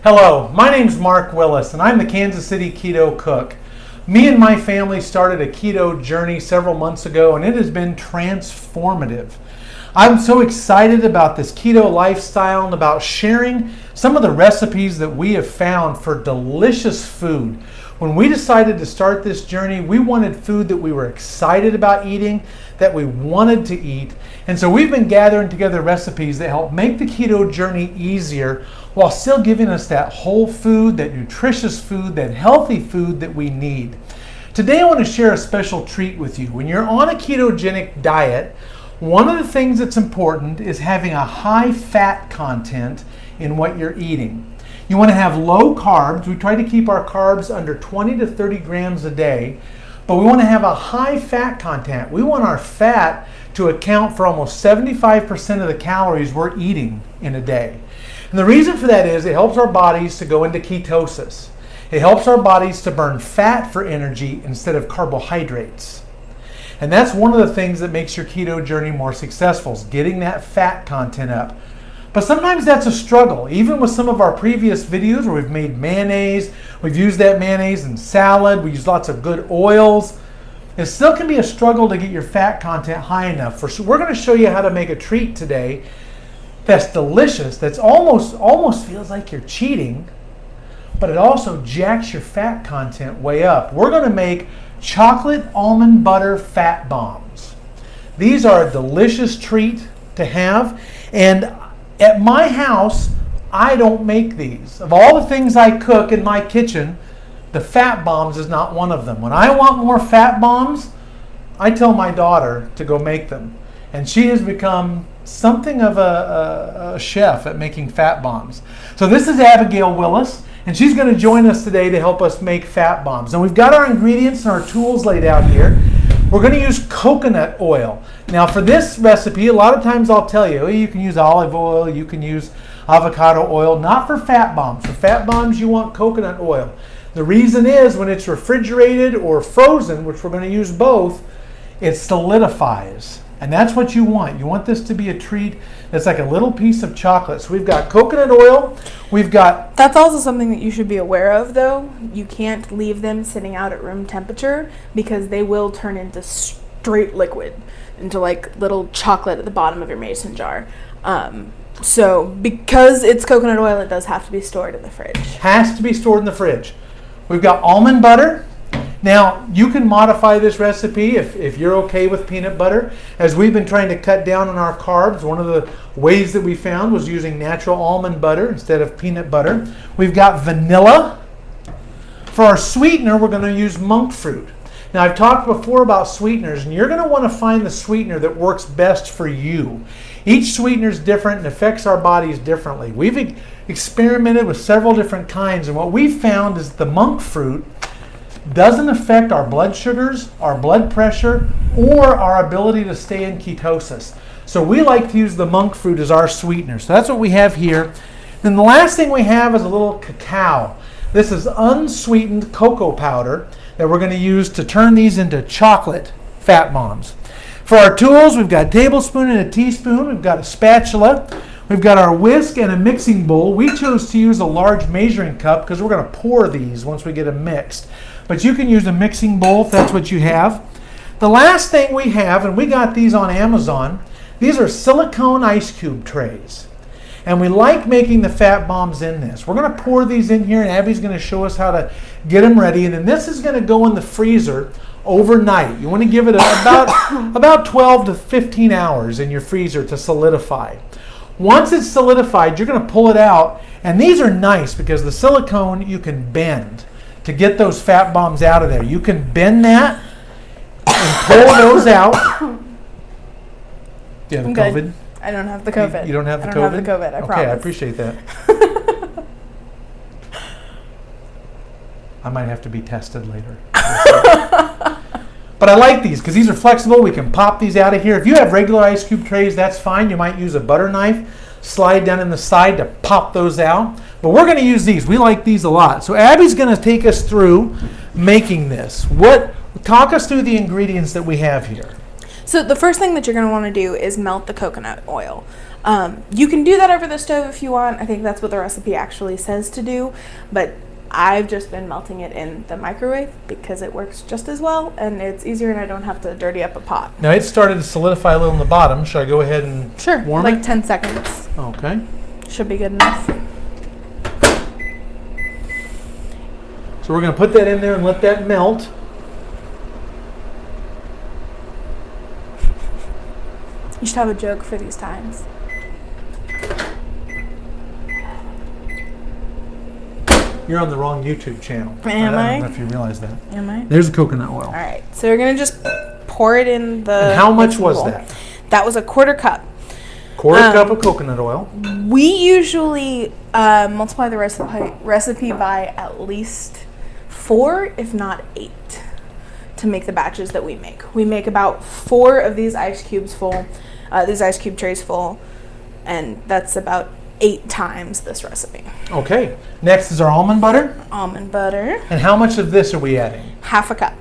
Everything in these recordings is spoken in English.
Hello, my name's Mark Willis, and I'm the Kansas City Keto Cook. Me and my family started a keto journey several months ago, and it has been transformative. I'm so excited about this keto lifestyle and about sharing some of the recipes that we have found for delicious food. When we decided to start this journey, we wanted food that we were excited about eating, that we wanted to eat. And so we've been gathering together recipes that help make the keto journey easier while still giving us that whole food, that nutritious food, that healthy food that we need. Today I want to share a special treat with you. When you're on a ketogenic diet, one of the things that's important is having a high fat content in what you're eating. You want to have low carbs. We try to keep our carbs under 20 to 30 grams a day, but we want to have a high fat content. We want our fat to account for almost 75% of the calories we're eating in a day. And the reason for that is it helps our bodies to go into ketosis. It helps our bodies to burn fat for energy instead of carbohydrates. And that's one of the things that makes your keto journey more successful, is getting that fat content up. But sometimes that's a struggle. Even with some of our previous videos where we've made mayonnaise, we've used that mayonnaise in salad, we use lots of good oils, it still can be a struggle to get your fat content high enough. So we're going to show you how to make a treat today that's delicious, that's almost feels like you're cheating, but it also jacks your fat content way up. We're going to make chocolate almond butter fat bombs. These are a delicious treat to have, and at my house, I don't make these. Of all the things I cook in my kitchen, the fat bombs is not one of them. When I want more fat bombs, I tell my daughter to go make them. And she has become something of a chef at making fat bombs. So this is Abigail Willis, and she's going to join us today to help us make fat bombs. And we've got our ingredients and our tools laid out here. We're going to use coconut oil. Now for this recipe, a lot of times I'll tell you, you can use olive oil, you can use avocado oil, not for fat bombs. For fat bombs, you want coconut oil. The reason is when it's refrigerated or frozen, which we're going to use both, it solidifies. And that's what you want. You want this to be a treat that's like a little piece of chocolate. So we've got coconut oil. We've got... That's also something that you should be aware of, though. You can't leave them sitting out at room temperature because they will turn into straight liquid, into like little chocolate at the bottom of your mason jar. So because it's coconut oil, it does have to be stored in the fridge. Has to be stored in the fridge. We've got almond butter. Now, you can modify this recipe if you're okay with peanut butter. As we've been trying to cut down on our carbs, one of the ways that we found was using natural almond butter instead of peanut butter. We've got vanilla. For our sweetener, we're going to use Monkfruit. Now, I've talked before about sweeteners, and you're going to want to find the sweetener that works best for you. Each sweetener is different and affects our bodies differently. We've experimented with several different kinds, and what we've found is the Monkfruit doesn't affect our blood sugars, our blood pressure, or our ability to stay in ketosis. So we like to use the Monkfruit as our sweetener. So that's what we have here. Then the last thing we have is a little cacao. This is unsweetened cocoa powder that we're going to use to turn these into chocolate fat bombs. For our tools, we've got a tablespoon and a teaspoon. We've got a spatula. We've got our whisk and a mixing bowl. We chose to use a large measuring cup because we're going to pour these once we get them mixed. But you can use a mixing bowl if that's what you have. The last thing we have, and we got these on Amazon, these are silicone ice cube trays. And we like making the fat bombs in this. We're going to pour these in here, and Abby's going to show us how to get them ready. And then this is going to go in the freezer overnight. You want to give it about 12 to 15 hours in your freezer to solidify. Once it's solidified, you're going to pull it out. And these are nice because the silicone you can bend to get those fat bombs out of there. You can bend that and pull those out. Do you have the COVID? Good. I don't have the COVID. You don't have the COVID? I don't have the COVID, I promise. Okay, I appreciate that. I might have to be tested later. But I like these because these are flexible. We can pop these out of here. If you have regular ice cube trays, that's fine. You might use a butter knife, slide down in the side to pop those out. But we're going to use these. We like these a lot. So Abby's going to take us through making this. Talk us through the ingredients that we have here. So the first thing that you're going to want to do is melt the coconut oil. You can do that over the stove if you want. I think that's what the recipe actually says to do, but I've just been melting it in the microwave because it works just as well and it's easier and I don't have to dirty up a pot. Now it started to solidify a little in the bottom. Should I go ahead and warm like it? 10 seconds. Okay. Should be good enough. So we're going to put that in there and let that melt. You should have a joke for these times. You're on the wrong YouTube channel. Am I don't know if you realize that. Am I? There's the coconut oil. All right. So we're going to just pour it in the... And how much was bowl. that? That was a quarter cup. Quarter cup of coconut oil. We usually multiply the recipe by at least 4, if not 8, to make the batches that we make. We make about 4 of these ice cubes full, these ice cube trays full, and that's about 8 times this recipe. Okay. Next is our almond butter. Almond butter. And how much of this are we adding? Half a cup.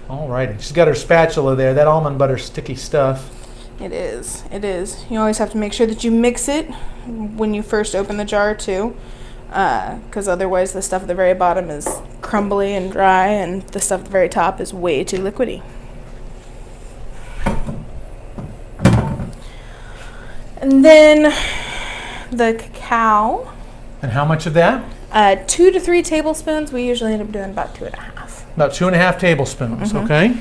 All righty. She's got her spatula there. That almond butter sticky stuff. It is. It is. You always have to make sure that you mix it when you first open the jar too, because otherwise the stuff at the very bottom is crumbly and dry and the stuff at the very top is way too liquidy. And then the cacao. And how much of that? 2 to 3 tablespoons. We usually end up doing about 2.5. About 2.5 tablespoons, okay?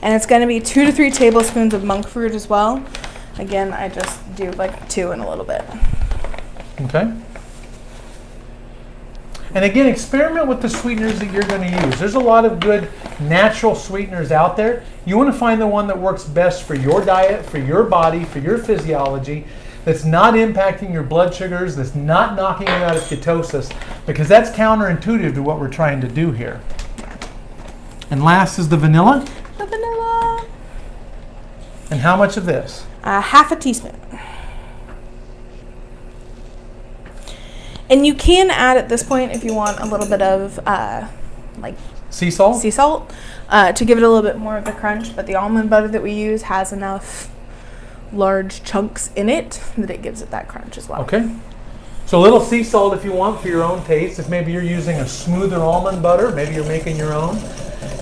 And it's going to be 2 to 3 tablespoons of monk fruit as well. Again, I just do like 2 and a little bit. Okay. And again, experiment with the sweeteners that you're going to use. There's a lot of good natural sweeteners out there. You want to find the one that works best for your diet, for your body, for your physiology, that's not impacting your blood sugars, that's not knocking you out of ketosis, because that's counterintuitive to what we're trying to do here. And last is the vanilla. The vanilla. And how much of this? Half a teaspoon. And you can add at this point if you want a little bit of like sea salt. Sea salt to give it a little bit more of a crunch. But the almond butter that we use has enough large chunks in it that it gives it that crunch as well. Okay. So a little sea salt if you want for your own taste. If maybe you're using a smoother almond butter, maybe you're making your own,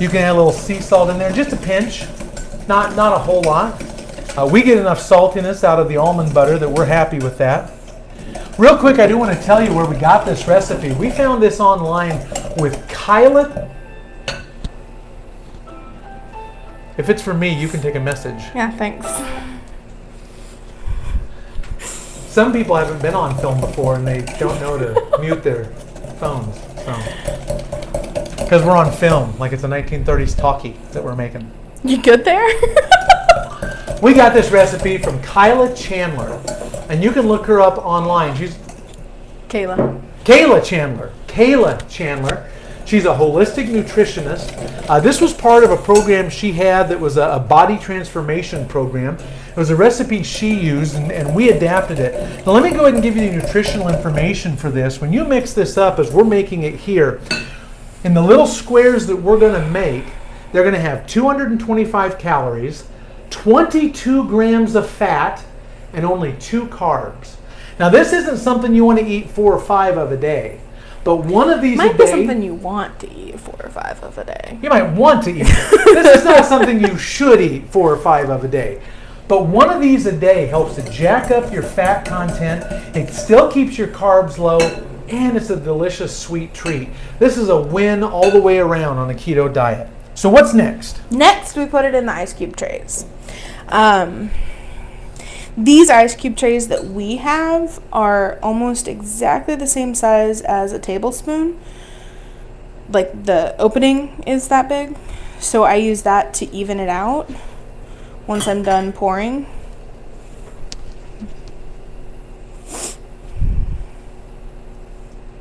you can add a little sea salt in there, just a pinch, not a whole lot. We get enough saltiness out of the almond butter that we're happy with that. Real quick, I do want to tell you where we got this recipe. We found this online with Kyla. If it's for me, you can take a message. Yeah, thanks. Some people haven't been on film before and they don't know to mute their phones. Because we're on film, like it's a 1930s talkie that we're making. You good there? We got this recipe from Kyla Chandler, and you can look her up online. She's Kayla Chandler. She's a holistic nutritionist. This was part of a program she had that was a body transformation program. It was a recipe she used, and we adapted it. Now let me go ahead and give you the nutritional information for this. When you mix this up, as we're making it here, in the little squares that we're going to make, they're going to have 225 calories, 22 grams of fat, and only 2 carbs. Now this isn't something you want to eat 4 or 5 of a day, but one of these might a be day, something you want to eat 4 or 5 of a day. you might want to eat. This is not something you should eat 4 or 5 of a day. But one of these a day helps to jack up your fat content. It still keeps your carbs low, and it's a delicious sweet treat. This is a win all the way around on a keto diet. So what's next? Next, we put it in the ice cube trays. These ice cube trays that we have are almost exactly the same size as a tablespoon. Like the opening is that big. So I use that to even it out once I'm done pouring.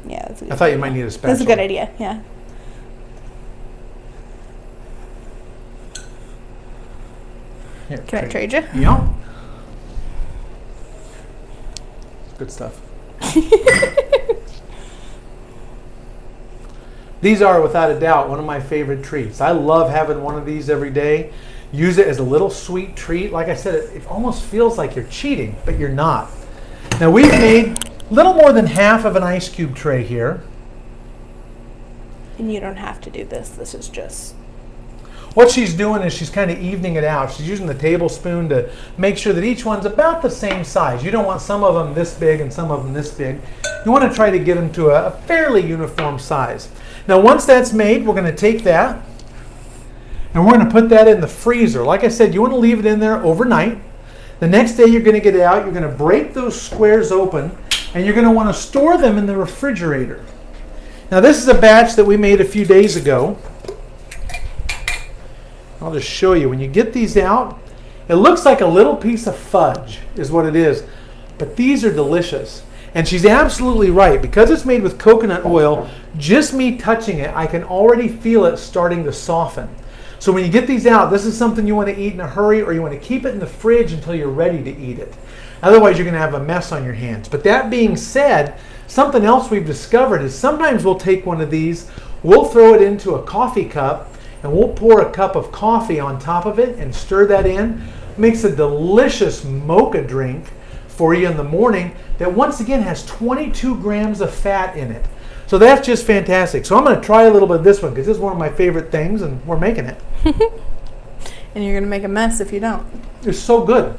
Yeah, that's a good I thought you might need a spatula. That's a good idea, yeah. Here, Can I trade you? Yeah. Good stuff. These are, without a doubt, one of my favorite treats. I love having one of these every day. Use it as a little sweet treat. Like I said, it almost feels like you're cheating, but you're not. Now we've made a little more than half of an ice cube tray here. And you don't have to do this. This is just... What she's doing is she's kind of evening it out. She's using the tablespoon to make sure that each one's about the same size. You don't want some of them this big and some of them this big. You want to try to get them to a fairly uniform size. Now once that's made, we're going to take that and we're going to put that in the freezer. Like I said, you want to leave it in there overnight. The next day you're going to get it out, you're going to break those squares open, and you're going to want to store them in the refrigerator. Now this is a batch that we made a few days ago. I'll just show you. When you get these out, it looks like a little piece of fudge is what it is, but these are delicious. And she's absolutely right. Because it's made with coconut oil, just me touching it, I can already feel it starting to soften. So when you get these out, this is something you want to eat in a hurry, or you want to keep it in the fridge until you're ready to eat it. Otherwise, you're going to have a mess on your hands. But that being said, something else we've discovered is sometimes we'll take one of these, we'll throw it into a coffee cup, and we'll pour a cup of coffee on top of it and stir that in. Makes a delicious mocha drink for you in the morning that once again has 22 grams of fat in it. So that's just fantastic. So I'm going to try a little bit of this one because this is one of my favorite things and we're making it. And you're going to make a mess if you don't. It's so good.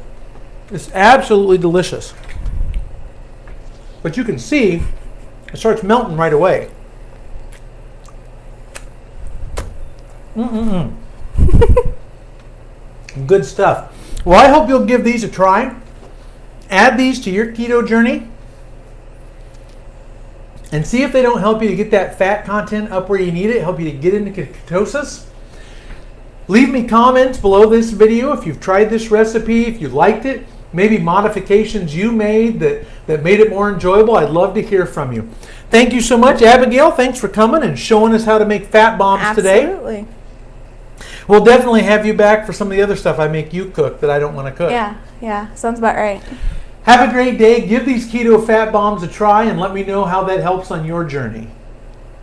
It's absolutely delicious. But you can see it starts melting right away. Good stuff. Well, I hope you'll give these a try. Add these to your keto journey and see if they don't help you to get that fat content up where you need it, help you to get into ketosis. Leave me comments below this video if you've tried this recipe, if you liked it, maybe modifications you made that made it more enjoyable. I'd love to hear from you. Thank you so much, Abigail. Thanks for coming and showing us how to make fat bombs today. Absolutely. We'll definitely have you back for some of the other stuff I make you cook that I don't want to cook. Yeah, sounds about right. Have a great day. Give these keto fat bombs a try and let me know how that helps on your journey.